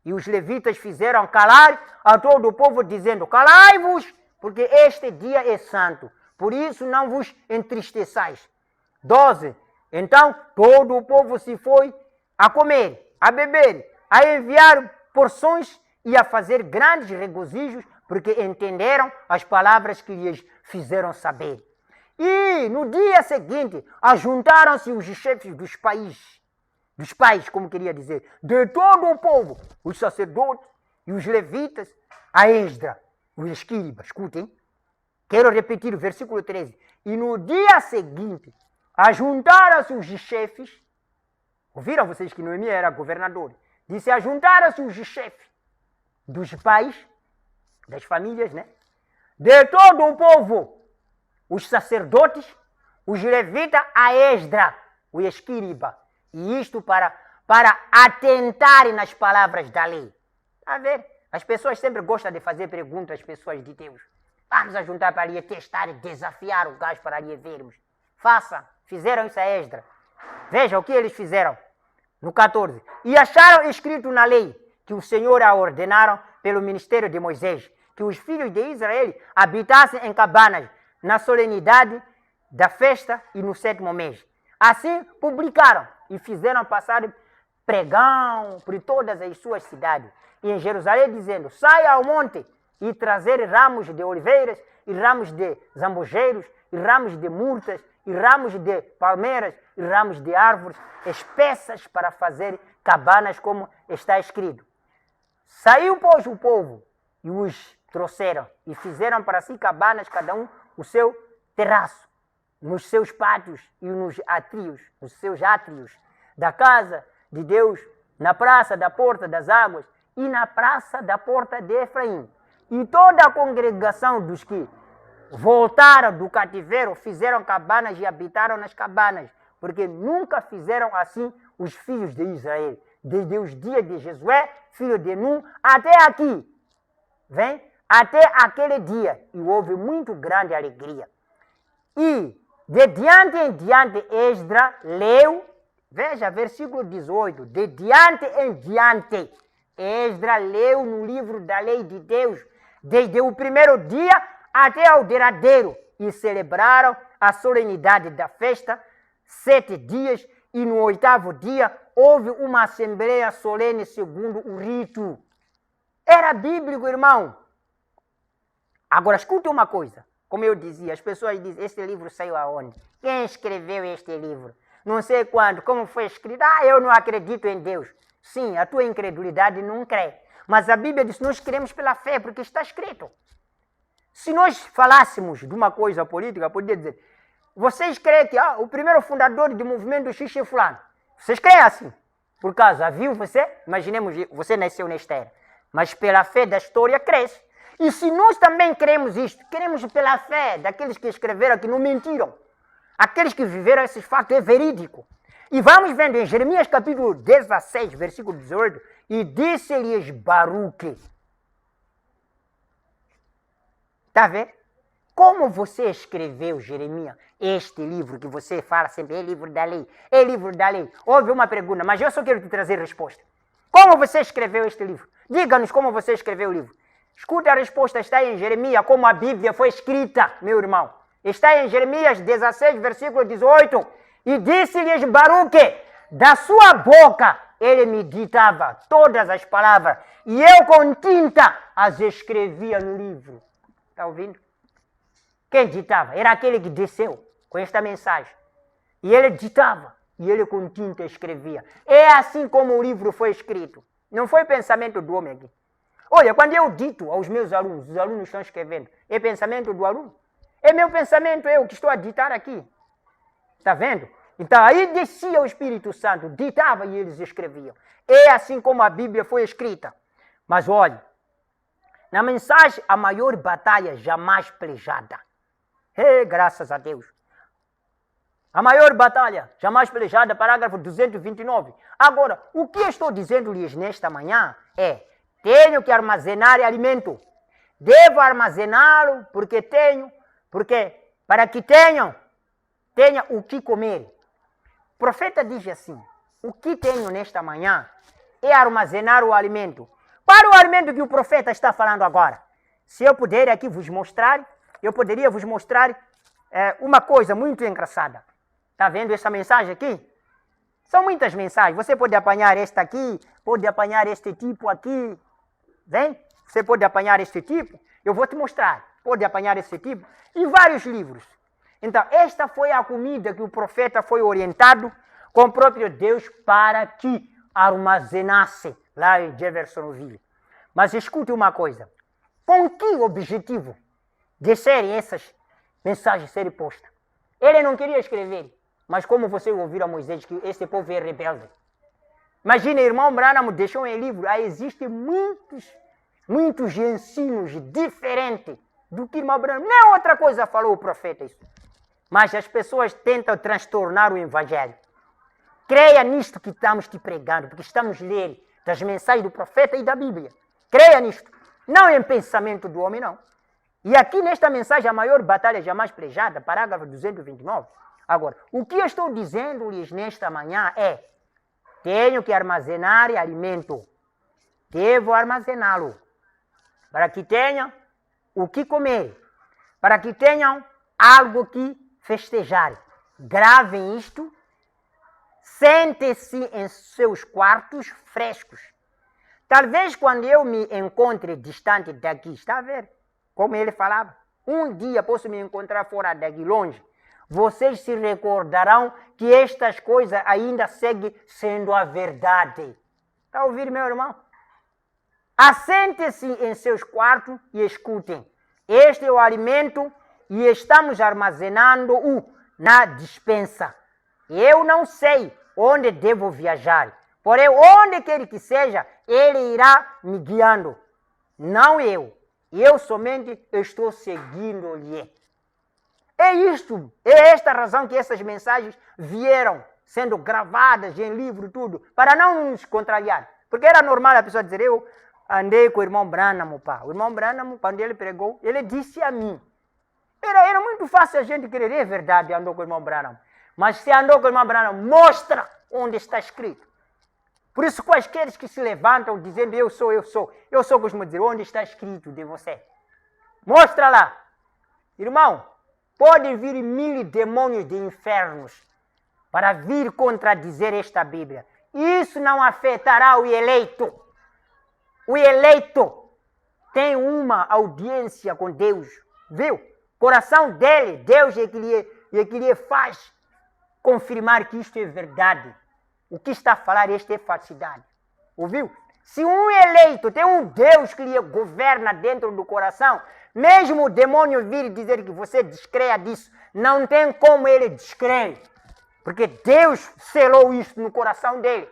E os levitas fizeram calar a todo o povo, dizendo: calai-vos, porque este dia é santo. Por isso não vos entristeçais. 12. Então todo o povo se foi a comer, a beber, a enviar porções e a fazer grandes regozijos, porque entenderam as palavras que lhes fizeram saber. E no dia seguinte ajuntaram-se os chefes dos pais, como queria dizer, de todo o povo, os sacerdotes e os levitas, a Esdra, os escribas. Escutem, quero repetir o versículo 13. E no dia seguinte ajuntaram-se os chefes. Ouviram vocês que Noemi era governador? Disse: ajuntaram-se os chefes dos pais, das famílias, né? De todo o povo, os sacerdotes, os levitas, a Esdra, o escriba. E isto para atentarem nas palavras da lei. Está a ver? As pessoas sempre gostam de fazer perguntas às pessoas de Deus. Vamos ajuntar para ali testar e desafiar o gajo para ali vermos. Faça. Fizeram isso a Esdra. Veja o que eles fizeram. No 14. E acharam escrito na lei que o Senhor a ordenaram pelo ministério de Moisés, que os filhos de Israel habitassem em cabanas na solenidade da festa e no 7º mês. Assim publicaram e fizeram passar pregão por todas as suas cidades. E em Jerusalém dizendo: saia ao monte e trazer ramos de oliveiras, e ramos de zambojeiros, e ramos de murtas, e ramos de palmeiras, e ramos de árvores espessas para fazer cabanas, como está escrito. Saiu, pois, o povo e os trouxeram, e fizeram para si cabanas, cada um o seu terraço, nos seus pátios e nos seus átrios da casa de Deus, na praça da porta das águas e na praça da porta de Efraim. E toda a congregação dos que voltaram do cativeiro fizeram cabanas e habitaram nas cabanas, porque nunca fizeram assim os filhos de Israel, desde os dias de Josué, filho de Nun, até aqui. Vem? Até aquele dia. E houve muito grande alegria. E de diante em diante Esdra leu, veja, versículo 18, de diante em diante Esdra leu no livro da lei de Deus, desde o primeiro dia até ao derradeiro, e celebraram a solenidade da festa 7 dias, e no 8º dia houve uma assembleia solene segundo o rito. Era bíblico, irmão. Agora escute uma coisa. Como eu dizia, as pessoas dizem: este livro saiu aonde? Quem escreveu este livro? Não sei quando, como foi escrito. Eu não acredito em Deus. Sim, a tua incredulidade não crê. Mas a Bíblia diz: nós cremos pela fé, porque está escrito. Se nós falássemos de uma coisa política, poderia dizer, vocês creem que o primeiro fundador do movimento X é fulano? Vocês creem assim? Por causa, viu você? Imaginemos, você nasceu nesta era. Mas pela fé da história cresce. E se nós também queremos isto, queremos pela fé daqueles que escreveram que não mentiram. Aqueles que viveram esses fatos, é verídico. E vamos vendo em Jeremias capítulo 16, versículo 18, e disse-lhes Baruque. Está a ver? Como você escreveu, Jeremias, este livro que você fala sempre, é livro da lei, é livro da lei. Houve uma pergunta, mas eu só quero te trazer a resposta. Como você escreveu este livro? Diga-nos como você escreveu o livro. Escuta a resposta, está em Jeremias, como a Bíblia foi escrita, meu irmão. Está em Jeremias 16, versículo 18. E disse-lhes Baruque, da sua boca ele me ditava todas as palavras, e eu com tinta as escrevia no livro. Está ouvindo? Quem ditava? Era aquele que desceu com esta mensagem. E ele ditava, e ele com tinta escrevia. É assim como o livro foi escrito. Não foi pensamento do homem aqui. Olha, quando eu dito aos meus alunos, os alunos estão escrevendo, é pensamento do aluno? É meu pensamento, eu que estou a ditar aqui. Está vendo? Então aí descia o Espírito Santo, ditava e eles escreviam. É assim como a Bíblia foi escrita. Mas olha, na mensagem, a maior batalha jamais pelejada. Graças a Deus. A maior batalha jamais pelejada, parágrafo 229. Agora, o que eu estou dizendo-lhes nesta manhã é: tenho que armazenar alimento. Devo armazená-lo porque para que tenha o que comer. O profeta diz assim: o que tenho nesta manhã é armazenar o alimento. Qual o alimento que o profeta está falando agora? Se eu puder aqui vos mostrar, eu poderia vos mostrar uma coisa muito engraçada. Está vendo essa mensagem aqui? São muitas mensagens. Você pode apanhar esta aqui, pode apanhar este tipo aqui. Vem? Você pode apanhar este tipo. Eu vou te mostrar. Pode apanhar esse tipo. E vários livros. Então, esta foi a comida que o profeta foi orientado com o próprio Deus para que armazenasse lá em Jeffersonville. Mas escute uma coisa. Com que objetivo de serem essas mensagens serem postas? Ele não queria escrever. Mas como vocês ouviram a Moisés, que esse povo é rebelde. Imagina, irmão Branham deixou em livro, aí existem muitos ensinos diferentes do que irmão Branham. Nem outra coisa falou o profeta isso. Mas as pessoas tentam transtornar o evangelho. Creia nisto que estamos te pregando, porque estamos lendo das mensagens do profeta e da Bíblia. Creia nisto. Não em pensamento do homem, não. E aqui nesta mensagem, a maior batalha jamais pelejada, parágrafo 229. Agora, o que eu estou dizendo-lhes nesta manhã é: tenho que armazenar alimento. Devo armazená-lo. Para que tenham o que comer. Para que tenham algo que festejar. Gravem isto. Sentem-se em seus quartos frescos. Talvez quando eu me encontre distante daqui, está a ver? Como ele falava. Um dia posso me encontrar fora daqui, longe. Vocês se recordarão que estas coisas ainda seguem sendo a verdade. Está a ouvir, meu irmão? Assentem-se em seus quartos e escutem. Este é o alimento e estamos armazenando-o na despensa. Eu não sei onde devo viajar, porém, onde quer que seja, ele irá me guiando. Não eu. Eu somente estou seguindo-lhe. É isto, é esta razão que essas mensagens vieram sendo gravadas em livro tudo, para não nos contrariar. Porque era normal a pessoa dizer: eu andei com o irmão Branham, pá. O irmão Branham, quando ele pregou, ele disse a mim. Era muito fácil a gente querer, é verdade, andou com o irmão Branham. Mas se andou com o irmão Branham, mostra onde está escrito. Por isso, quaisquer que se levantam dizendo eu sou costumo dizer, onde está escrito de você? Mostra lá. Irmão, podem vir 1000 demônios de infernos para vir contradizer esta Bíblia. Isso não afetará o eleito. O eleito tem uma audiência com Deus, viu? Coração dele, Deus é que lhe faz confirmar que isto é verdade. O que está a falar, isto é falsidade. Ouviu? Se um eleito tem um Deus que lhe governa dentro do coração, Mesmo o demônio vir dizer que você descreia disso, não tem como ele descrever. Porque Deus selou isso no coração dele.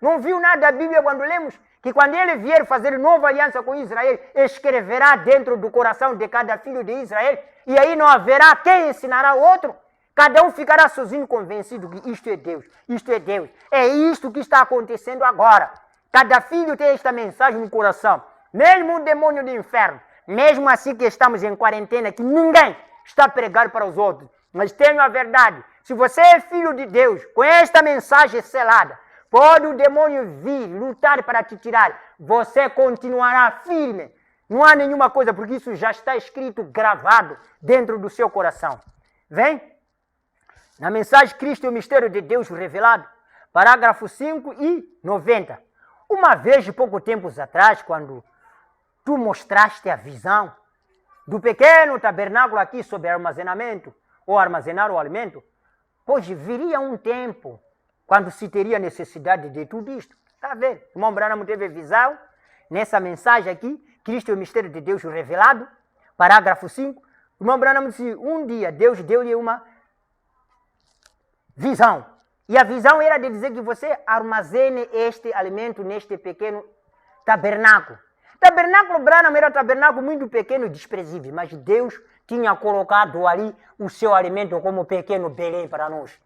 Não viu nada da Bíblia quando lemos que quando ele vier fazer nova aliança com Israel, escreverá dentro do coração de cada filho de Israel, e aí não haverá quem ensinará o outro. Cada um ficará sozinho convencido que isto é Deus, isto é Deus. É isto que está acontecendo agora. Cada filho tem esta mensagem no coração. Mesmo o demônio do inferno, mesmo assim que estamos em quarentena, que ninguém está a pregar para os outros. Mas tenho a verdade. Se você é filho de Deus, com esta mensagem selada, pode o demônio vir, lutar para te tirar. Você continuará firme. Não há nenhuma coisa, porque isso já está escrito, gravado dentro do seu coração. Vem? Na mensagem Cristo e o mistério de Deus revelado, parágrafo 5 e 90. Uma vez, de pouco tempo atrás, quando tu mostraste a visão do pequeno tabernáculo aqui sobre armazenamento, ou armazenar o alimento, pois viria um tempo quando se teria necessidade de tudo isto. Está vendo? O irmão Branham teve visão nessa mensagem aqui, Cristo e o mistério de Deus revelado, parágrafo 5. O irmão Branham disse, um dia Deus deu-lhe uma visão. E a visão era de dizer que você armazene este alimento neste pequeno tabernáculo. Tabernáculo Branham era um tabernáculo muito pequeno e desprezível, mas Deus tinha colocado ali o seu alimento como pequeno Belém para nós.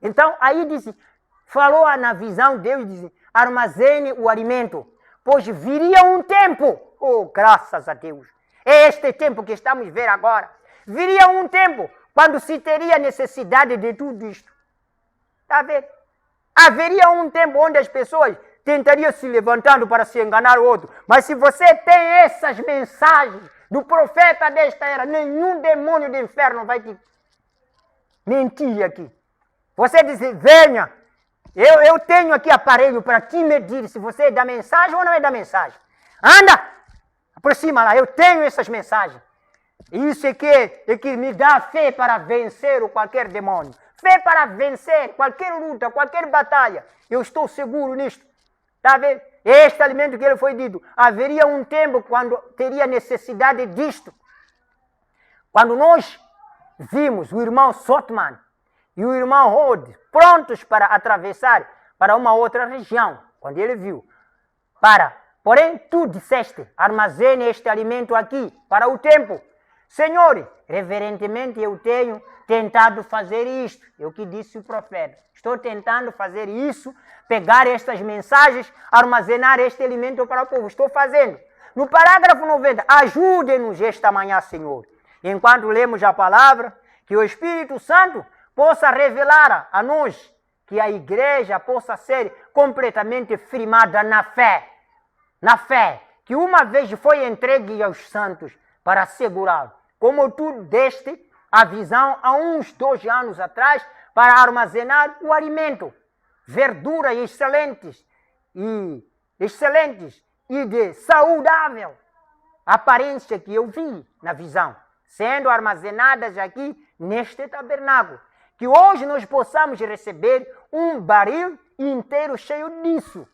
Então, aí disse, falou na visão, Deus disse, armazene o alimento, pois viria um tempo, oh, graças a Deus, é este tempo que estamos vendo agora, viria um tempo quando se teria necessidade de tudo isto. Está vendo? Haveria um tempo onde as pessoas tentariam se levantando para se enganar o outro. Mas se você tem essas mensagens do profeta desta era, nenhum demônio do inferno vai te mentir aqui. Você diz, venha, eu tenho aqui aparelho para te medir se você é da mensagem ou não é da mensagem. Anda, aproxima lá, eu tenho essas mensagens. Isso é que me dá fé para vencer qualquer demônio. Fé para vencer qualquer luta, qualquer batalha. Eu estou seguro nisto. Está vendo? Este alimento que ele foi dito. Haveria um tempo quando teria necessidade disto. Quando nós vimos o irmão Sotman e o irmão Rod prontos para atravessar para uma outra região. Quando ele viu. Porém, tu disseste, armazene este alimento aqui para o tempo. Senhor, reverentemente eu tenho tentado fazer isto. É o que disse o profeta. Estou tentando fazer isso, pegar estas mensagens, armazenar este alimento para o povo. Estou fazendo. No parágrafo 90, ajude-nos esta manhã, Senhor. Enquanto lemos a palavra, que o Espírito Santo possa revelar a nós, que a igreja possa ser completamente firmada na fé. Na fé, que uma vez foi entregue aos santos para assegurá-lo. Como tu deste a visão há uns 2 anos atrás para armazenar o alimento. Verduras excelentes e de saudável aparência que eu vi na visão, sendo armazenadas aqui neste tabernáculo. Que hoje nós possamos receber um barril inteiro cheio disso.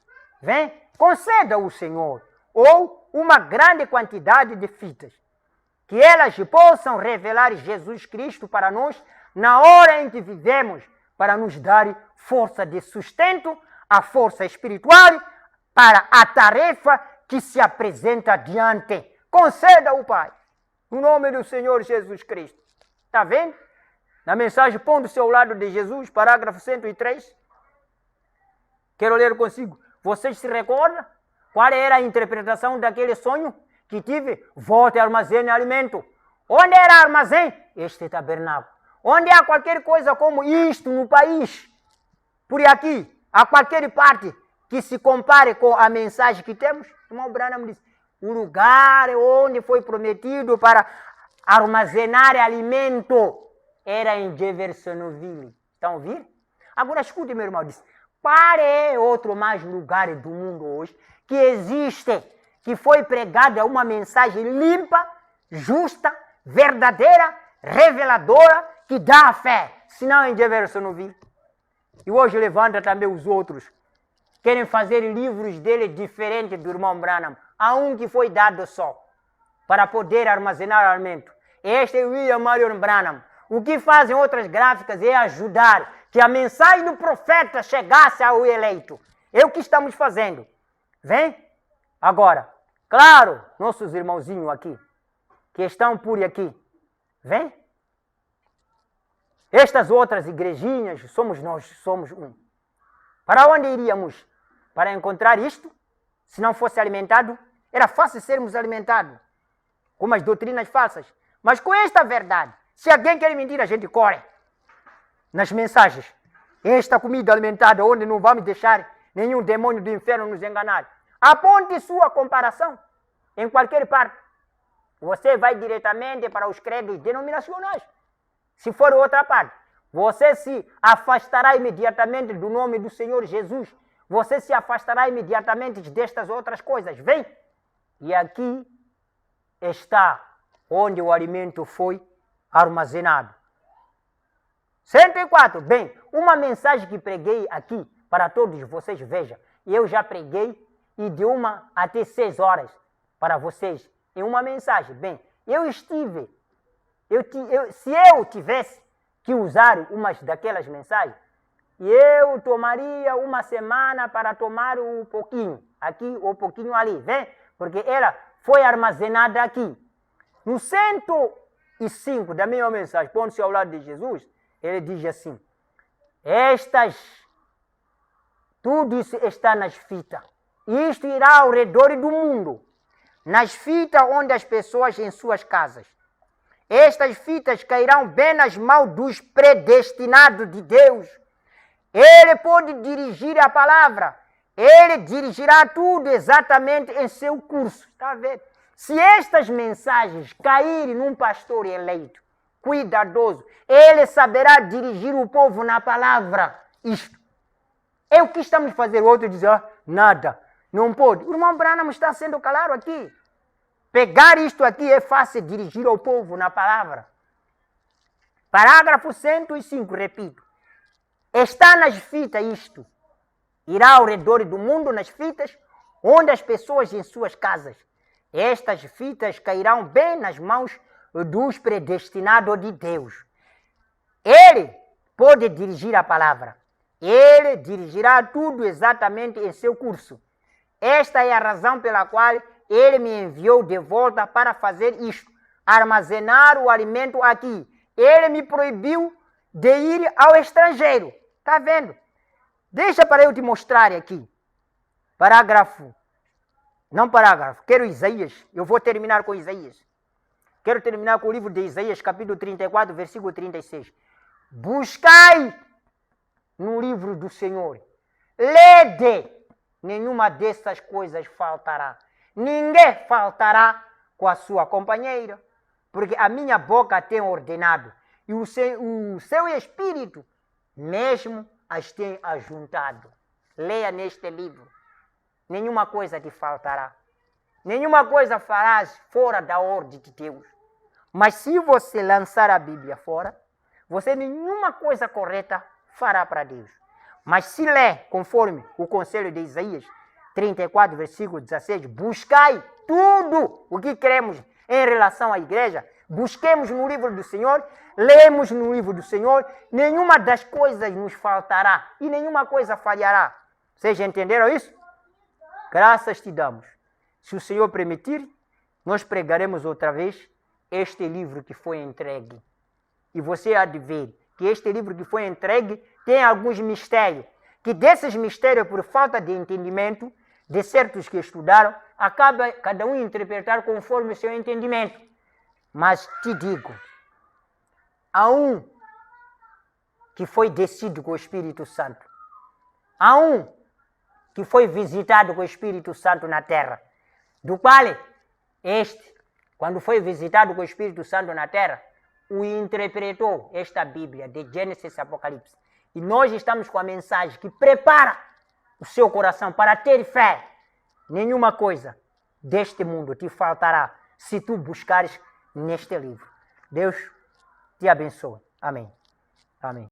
Vem, conceda o Senhor, ou uma grande quantidade de fitas. Que elas possam revelar Jesus Cristo para nós na hora em que vivemos, para nos dar força de sustento, a força espiritual para a tarefa que se apresenta diante. Conceda-o, Pai, no nome do Senhor Jesus Cristo. Está vendo? Na mensagem, põe do seu lado de Jesus, parágrafo 103. Quero ler consigo. Vocês se recordam qual era a interpretação daquele sonho que tive? Volte e armazene alimento. Onde era armazém? Este tabernáculo. Onde há qualquer coisa como isto no país, por aqui, a qualquer parte que se compare com a mensagem que temos, o irmão Branham diz, o lugar onde foi prometido para armazenar alimento era em Jeffersonville. Estão ouvindo? Agora escute, meu irmão, diz, qual é outro mais lugar do mundo hoje que existe, que foi pregada uma mensagem limpa, justa, verdadeira, reveladora, que dá a fé, senão em Jeffersonville. E hoje levanta também os outros. Querem fazer livros dele diferentes do irmão Branham. Há um que foi dado só. para poder armazenar alimento. Este é o William Marion Branham. O que fazem outras gráficas é ajudar que a mensagem do profeta chegasse ao eleito. É o que estamos fazendo. Vem? Agora, claro, nossos irmãozinhos aqui, que estão por aqui, vem? Estas outras igrejinhas, somos nós, somos um. Para onde iríamos? Para encontrar isto? Se não fosse alimentado, era fácil sermos alimentados com as doutrinas falsas. Mas com esta verdade, se alguém quer mentir, a gente corre nas mensagens. Esta comida alimentada, onde não vamos deixar nenhum demônio do inferno nos enganar. Aponte sua comparação em qualquer parte. Você vai diretamente para os credos denominacionais. Se for outra parte, você se afastará imediatamente do nome do Senhor Jesus. Você se afastará imediatamente destas outras coisas. Vem! E aqui está onde o alimento foi armazenado. 104. Bem, uma mensagem que preguei aqui para todos vocês, veja. Eu já preguei e de 1 até 6 horas para vocês em uma mensagem. Bem, se eu tivesse que usar umas daquelas mensagens, eu tomaria uma semana para tomar um pouquinho aqui ou um pouquinho ali, vem? Porque ela foi armazenada aqui. No 105 da minha mensagem, pondo-se ao lado de Jesus, ele diz assim, tudo isso está nas fitas. Isto irá ao redor do mundo, nas fitas onde as pessoas em suas casas. Estas fitas cairão bem nas mãos dos predestinados de Deus. Ele pode dirigir a palavra. Ele dirigirá tudo exatamente em seu curso. Está vendo? Se estas mensagens caírem num pastor eleito, cuidadoso, ele saberá dirigir o povo na palavra. Isto. É o que estamos fazendo. O outro diz, nada, não pode. O irmão Branham está sendo claro aqui. Pegar isto aqui é fácil dirigir ao povo na palavra. Parágrafo 105, repito. Está nas fitas isto. Irá ao redor do mundo nas fitas, onde as pessoas em suas casas. Estas fitas cairão bem nas mãos dos predestinados de Deus. Ele pode dirigir a palavra. Ele dirigirá tudo exatamente em seu curso. Esta é a razão pela qual ele me enviou de volta para fazer isto, armazenar o alimento aqui. Ele me proibiu de ir ao estrangeiro. Está vendo? Deixa para eu te mostrar aqui. Quero Isaías. Eu vou terminar com Isaías. Quero terminar com o livro de Isaías, capítulo 34, versículo 36. Buscai no livro do Senhor. Lede. Nenhuma dessas coisas faltará. Ninguém faltará com a sua companheira, porque a minha boca tem ordenado, e o seu espírito mesmo as tem ajuntado. Leia neste livro. Nenhuma coisa te faltará. Nenhuma coisa farás fora da ordem de Deus. Mas se você lançar a Bíblia fora, você nenhuma coisa correta fará para Deus. Mas se ler conforme o conselho de Isaías 34, versículo 16, buscai tudo o que queremos em relação à igreja, busquemos no livro do Senhor, lemos no livro do Senhor, nenhuma das coisas nos faltará e nenhuma coisa falhará. Vocês entenderam isso? Graças te damos. Se o Senhor permitir, nós pregaremos outra vez este livro que foi entregue. E você há de ver que este livro que foi entregue tem alguns mistérios, que desses mistérios, por falta de entendimento, de certos que estudaram, acaba cada um interpretar conforme o seu entendimento. Mas te digo, há um que foi descido com o Espírito Santo. Há um que foi visitado com o Espírito Santo na terra, do qual quando foi visitado com o Espírito Santo na terra, o interpretou esta Bíblia de Gênesis e Apocalipse. E nós estamos com a mensagem que prepara o seu coração para ter fé. Nenhuma coisa deste mundo te faltará se tu buscares neste livro. Deus te abençoe. Amém. Amém.